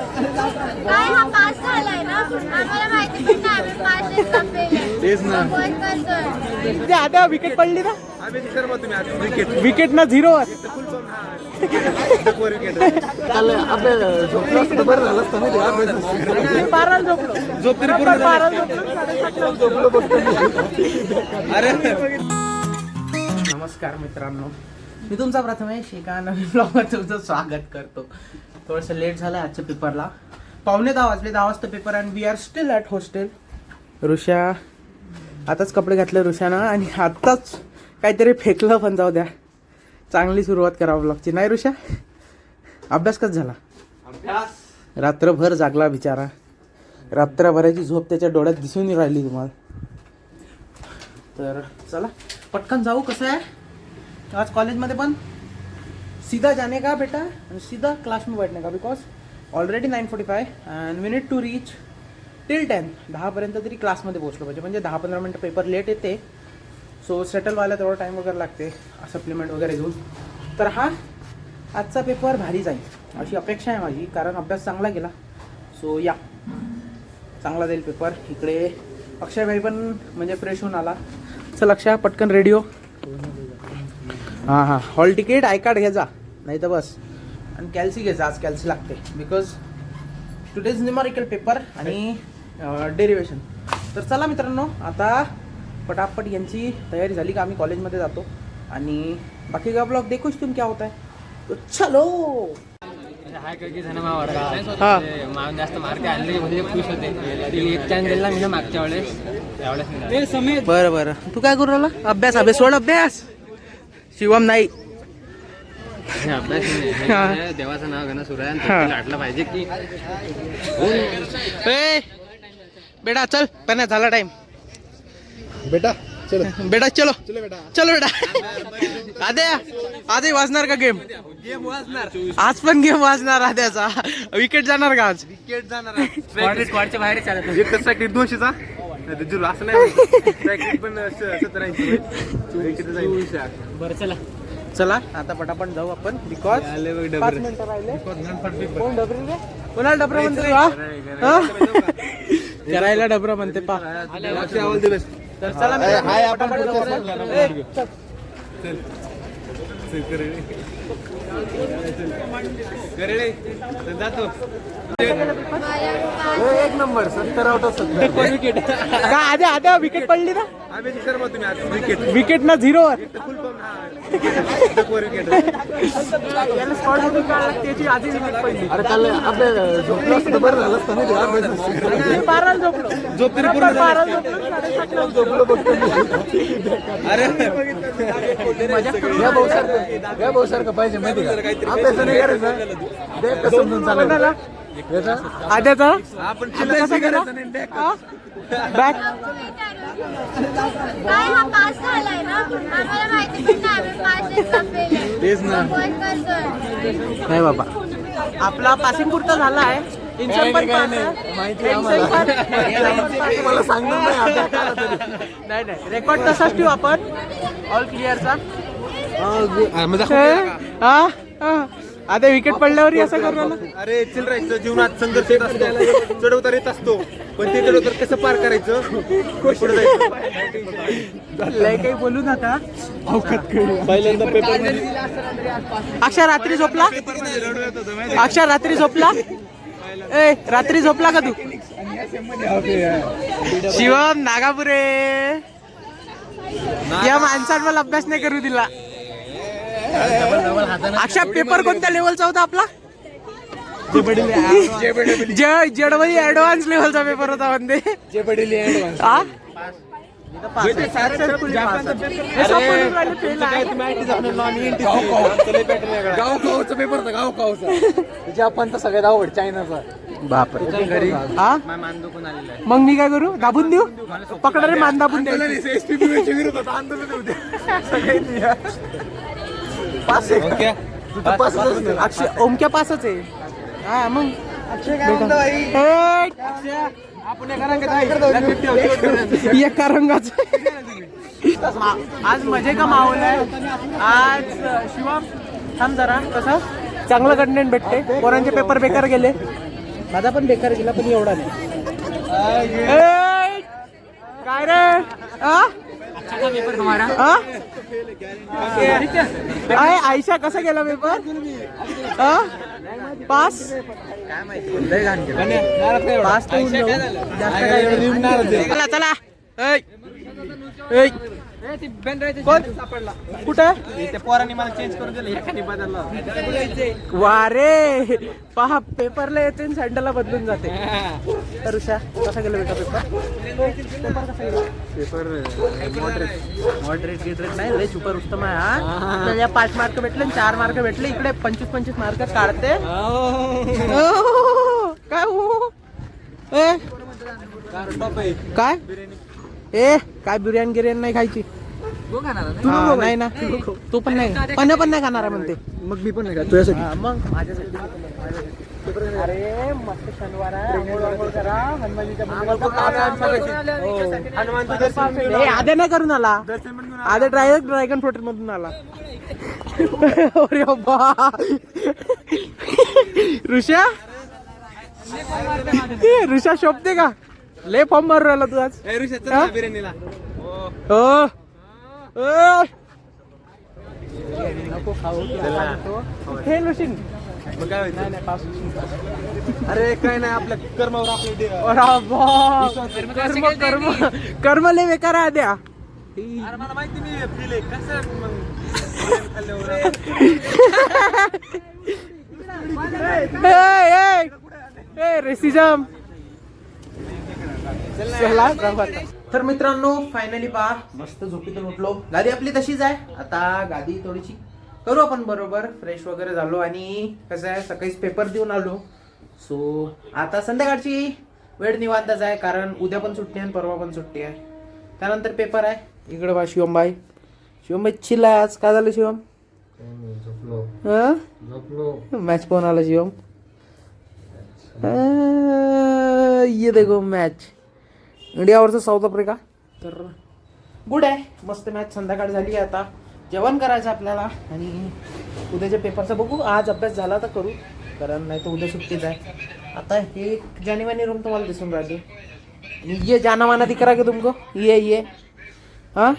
काय हा पास झालाय ना आम्हाला माहिती पण नाही आम्ही पास तेच ना. करतोय. आता विकेट पडली ना आम्ही विसरलो तुम्ही आता विकेट विकेट ना 0 वर आपल्या झोपलं असतं बरं झालं असतं ना बाराला झोपलो झोप तरी पूर्ण झाली. बाराला झोपलो 7:30 झोपलो बघतो अरे नमस्कार मित्रांनो, मी तुमचा प्रथमेश एका नवीन ब्लॉगवर तुमचं स्वागत करतो. थोडंसं लेट झालं आजच्या पेपरला. 9:15 वाजले, 10 वाजता पेपर आणि we are still at hostel. Risha आताच कपडे घातले ऋषानं आणि आत्ताच काहीतरी फेकलं, पण जाऊ द्या, चांगली सुरुवात करावं लागते नाही ऋषा? अभ्यास कसा झाला? अभ्यास रात्रभर जागला बिचारा, रात्रभराची झोप त्याच्या डोळ्यात दिसून नाही राहिली तुम्हाला. तर चला पटकन जाऊ. कसं आहे आज कॉलेजमध्ये पण सीधा जाने का बेटा आणि सीधा क्लास में बैठने का, because already 9:45 and we need to reach till 10. 10पर्यंत तरी क्लासमध्ये पोहोचलो पाहिजे, म्हणजे 10-15 मिनटं पेपर लेट येते. सो सेटल व्हायला तेवढा टाईम वगैरे लागते सप्लिमेंट वगैरे घेऊन. तर हा आजचा पेपर भारी जाईल अशी अपेक्षा आहे माझी, कारण अभ्यास चांगला केला. सो या चांगला जाईल पेपर. इकडे अक्षय भाई पण म्हणजे फ्रेश होऊन आला. चल अक्षय पटकन रेडिओ. हां हॉल तिकीट आय कार्ड घ्यायचा, नाही तर बस. आणि कॅल्सी घ्यायचा, आज कॅल्सी लागते बिकॉज टुडेज न्यूमरिकल पेपर आणि डेरिवेशन. तर चला मित्रांनो, आता पटापट यांची तयारी झाली का आम्ही कॉलेजमध्ये जातो आणि बाकी का ब्लॉग देखोच तुम क्या होता है. तो चलो. हाय करके जण मावर जास्त मार्क आणले म्हणजे खुश होते. एक चान्स दिला मी ना मागच्या वेळेस. बरं बरं, तू काय करू राहिला? अभ्यास अभ्यास सोड, अभ्यास. शिवम नाही अभ्यास नाही, देवाचं नाव घेणं सुरू आहे. लाटलं पाहिजे की ए बेटा चल, पण झाला टाइम. बेटा चलो बेटा चलो चलो बेटा चलो बेटा. आद्या आजही वाजणार का गेम? गेम वाजणार. आज पण गेम वाजणार आद्याचा. विकेट जाणार का आज? विकेट जाणार. स्क्वॉडच्या बाहेर चालत एक तर सॅकिट 200चा जुरू असं नाही. सॅकिट पण 70-80 बरं चला. चला आता पटापट जाऊ आपण, बिकॉज 5 मिनिटं राहिले. कोण डबरे रे? कोणाला डबरा म्हणते? हा? करायला डबरा म्हणते पा. तर चला हाय आपण पटापट जाऊ आपण. ए, चल. जातो माझ्या एक नंबर 70 आउट ऑफ 70 विकेट का आद्या आद्या विकेट पडली ना? आम्ही विसरलो तुम्ही आता विकेट विकेट ना 0 वर. फुल विकेट याला स्पॉट मध्ये काय लागते याची आधी विकेट पडली. अरे काल आपल्या झोपलं असतं बरं झालं असतं ना. 12 झोपलो. झोप तरी पूर्ण झाली. 12 झोपलो, 7:30 झोपलो बघतो. अरे या भाऊ सारखं पाहिजे माहिती का? अभ्यास नाही करायचं, देख कसं समजून चालू. आद्याचा आपण कसा केला? बॅक काय हा पास झालाय ना आम्हाला माहिती पण नाही आम्ही पास तेच ना. करतोय. नाही बाबा, आपला पासिंग पुरता झाला आहे. इन्सम पण पास आहे. मला सांगणार नाही आता काय तरी. नाही नाही, रेकॉर्ड तसाच ठेवू आपण ऑल क्लिअरचा. आता विकेट पडल्यावर असं करू. अरे चिल राहायचं, जीवनात संघर्ष येत असतो, चढउतार येत असतो, पण ते चढउतार कसं पार करायचं पुढे जायचं. लय काही बोलू नका. पहिल्यांदा पेपर अक्षर रात्री झोपला? अक्षर रात्री झोपला? ए रात्री झोपला का तू? शिवम नागापुरे, या माणसानं मला अभ्यास नाही करू दिला. अक्षर पेपर कोणत्या लेवलचा होता आपला? जेडवली ऍडव्हान्स लेवलचा पेपर होता म्हणते. हा? गावचा पेपर होता, गावचा जपानचा सगळ्यात आवड चायनाचा. बापरे. हा मान दुखून आलेला आहे. मग मी काय करू? दाबून देऊ? पकडा रे, मान दाबून द्यायचं. विरोधात आंदोलन होते सगळ्यांनी. पास आहे. अक्षय ओमक्या पासच आहे. हा मग एका रंगाच. आज मजे का माहोल आहे. आज शिवम थांब जरा, कसं चांगलं कंटेंट भेटते. पोरांचे पेपर बेकार गेले. माझा पण बेकार गेला पण एवढा नाही. ए, काय रे आयशा कसा गेला पेपर? पास पास चला चला. कुठे पोरांनी मला चेंज करून दिलं एखादी बदलला. वारे पहा पेपरला येते आणि सँडलला बदलून जाते. तर ऋषा कसा गेला बेटा पेपर? कसा गेला पेपर? मॉडरेट गिडरेट नाही लय सुपर उत्तम आहे हा. त्याला 5 मार्क भेटले 4 मार्क भेटले. इकडे 25-25 मार्क काढते काय काय ए काय बिर्याणी गिर्याणी नाही खायची? नाही ना तू पण नाही पण नाही खाणार म्हणते. मग मी पण नाही का तुझ्यासाठी? मग माझ्यासाठी. अरे मस्त शनिवार आहे. आंघोळ करा हनुमानजीच्या मंदिरात. आधे नाही करून आला आधे ड्रॅगन फ्रूट मधून आला. अरे बा ऋषा शोभते का? लय फॉर्म मारून राहिला तू आज. बिर्याणीला नको खाऊ हे लुशीन. अरे काय नाही आपल्या कर्मावर कर्म लय बेकार आहे द्या. मला माहिती मी फील आहे कसं रेसिजम. तर मित्रांनो फायनली पहा मस्त झोपीतून उठलो. गादी आपली तशीच आहे. आता गादी थोडीशी करू आपण बरोबर. फ्रेश वगैरे झालो आणि कसं आहे सकाळीच पेपर देऊन आलो. सो आता संध्याकाळची वेळ निवांतच आहे कारण उद्या पण सुट्टी आहे आणि परवा पण सुट्टी आहे. त्यानंतर पेपर आहे. इकडे बा शिवमबाई. शिवमबाई चिल्ला आज काय झालं शिवम? मॅच पाहून आला शिवम. ये देखो match India versus south Africa. तर गुड आहे मस्त मॅच. संध्याकाळ झाली आहे. आता जेवण करायचं आपल्याला आणि उद्याच्या पेपरचा बघू. आज अभ्यास झाला तर करू कारण नाही तर उद्या सुट्टीच आहे. आता हे जानेवानी रूम तुम्हाला दिसून राहिली. ये जाना माना दिख रहा है तुमको? ये हा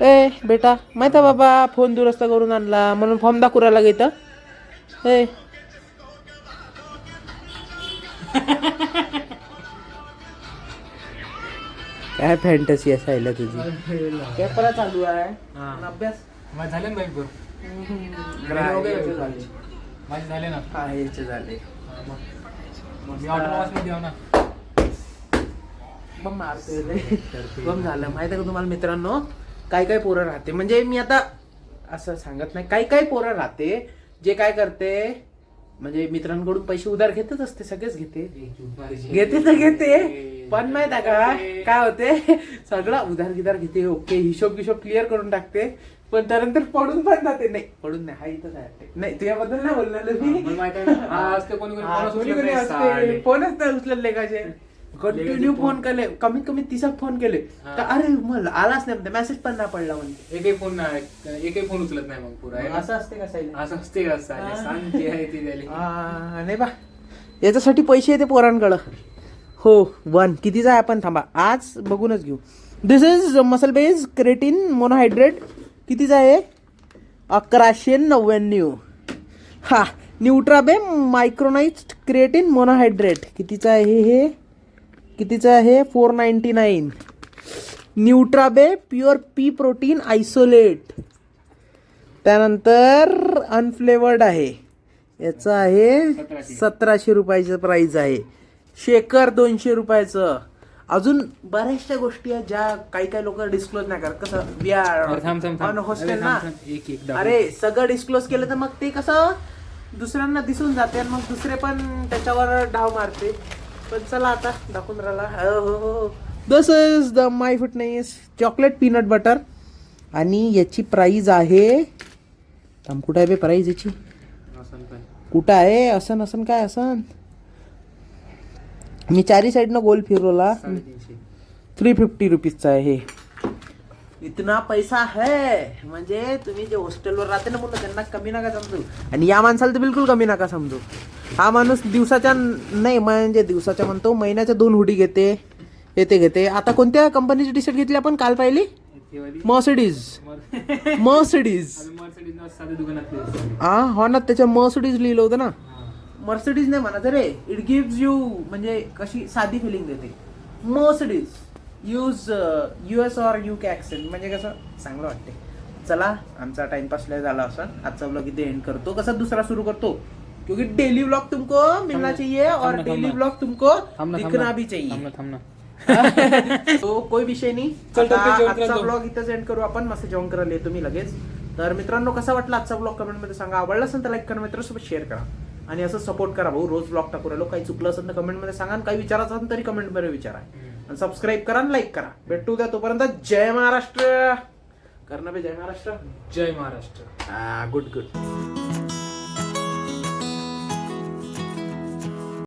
ए बेटा माहिती आहे बाबा फोन दुरुस्त करून आणला म्हणून फॉर्म दाखवू राहिला इथं. ए काय फॅन्टसी असायला तुझी? पेपर चालू आहे अभ्यास झाले ना पेपर? माझे झाले ना. हा याचे झाले. मी ऑटोनॉमसमध्ये ना बम मारतोय बम झालं. माहिती आहे का तुम्हाला मित्रांनो काय काय पोरं राहते म्हणजे मी आता असं सांगत नाही. काही पोरं राहते जे काय करते म्हणजे मित्रांकडून पैसे उधार घेतच असते. सगळेच घेते पण माहित आहे का काय होते सगळा उधार गिधार घेते. ओके हिशोब क्लिअर करून टाकते पण त्यानंतर पडून पण जाते. नाही पडून नाही हा इथंच आहे. नाही तुझ्याबद्दल नाही बोलणार मी. फोनच नाही उचलले का कंटिन्यू फोन केले कमीत कमी 30 फोन केले तर अरे मला आलाच नाही म्हणते. मेसेज पण नाही पडला म्हणते. एकही फोन उचलत नाही मग पुरा. असं असते का साईड? असं असते का? सांग जे आहे ते झाले. नाही बा याच्यासाठी पैसे येते पोरांकडं. हो 1 कितीचा आहे आपण थांबा आज बघूनच घेऊ. दिस इज मसल बेस क्रेटिन मोनोहायड्रेट. कितीचा आहे? 1199. हा न्यूट्राबे मायक्रोनाइज्ड क्रिएटिन मोनोहायड्रेट. कितीचा आहे हे? कितीचा आहे? 499. Nutrabay pure P protein isolate. त्यानंतर अनफ्लेवर्ड आहे. याचं आहे 1700 रुपयाचं प्राइस आहे. शेकर 200 रुपयाचं. अजून बऱ्याचशा गोष्टी आहेत ज्या काही लोक डिस्क्लोज नाही करत. कसं बियार हॉस्टेल ना अरे सगळं डिस्क्लोज केलं तर मग ते कसं दुसऱ्यांना दिसून जाते आणि मग दुसरे पण त्याच्यावर डाव मारते. पण चला आता दाखवून राहिला. हो this is the my fitness chocolate peanut butter आणि याची प्राइस आहे कुठं आहे बे प्राइस याची? कुठं आहे? असन काय असन? मी चारी साईडनं गोल फिरवला. 350 रुपीजचा आहे हे. इतना पैसा है म्हणजे तुम्ही जे हॉस्टेलवर राहते ना मुलं त्यांना कमी नका समजू आणि या माणसाला तर बिलकुल कमी नका समजू. हा माणूस दिवसाच्या नाही म्हणजे दिवसाच्या म्हणतो महिन्याच्या 2 हुडी घेते. आता कोणत्या कंपनीची टी शर्ट घेतली आपण काल पाहिली? मर्सिडीज. हो ना त्याच्या मर्सिडीज लिहिलं होतं ना. मर्सिडीज नाही म्हणा रे, इट गिव्स यू म्हणजे कशी साधी फिलिंग देते मर्सिडीज. US और UK ॲक्सेंट म्हणजे कसं चांगलं वाटते. चला आमचा टाइमपास लय झाला असं आजचा ब्लॉग इथे एंड करतो. कसा दुसरा सुरू करतो क्योंकि डेली ब्लॉग तुमको मिलना चाहिए और डेली ब्लॉग तुमको दिखना भी चाहिए. तो कोई विषय नाही. आजचा ब्लॉग इथेच एंड करू आपण. मस्त जेवण करायला येतो मी लगेच. तर मित्रांनो कसा वाटला आजचा ब्लॉग कमेंट मध्ये सांगा. आवडला असेल तर लाईक करा, मित्रांसोबत शेअर करा आणि असं सपोर्ट करा भाऊ. रोज ब्लॉग टाकू राहिलो. काही चुकलं असेल तर कमेंट मध्ये सांगा आणि काही विचारायचं असेल तरी कमेंट मध्ये विचारा आणि सबस्क्राईब करा आणि लाईक करा. भेटू द्या तोपर्यंत. जय महाराष्ट्र. करणं बे जय महाराष्ट्र. जय महाराष्ट्र. गुड.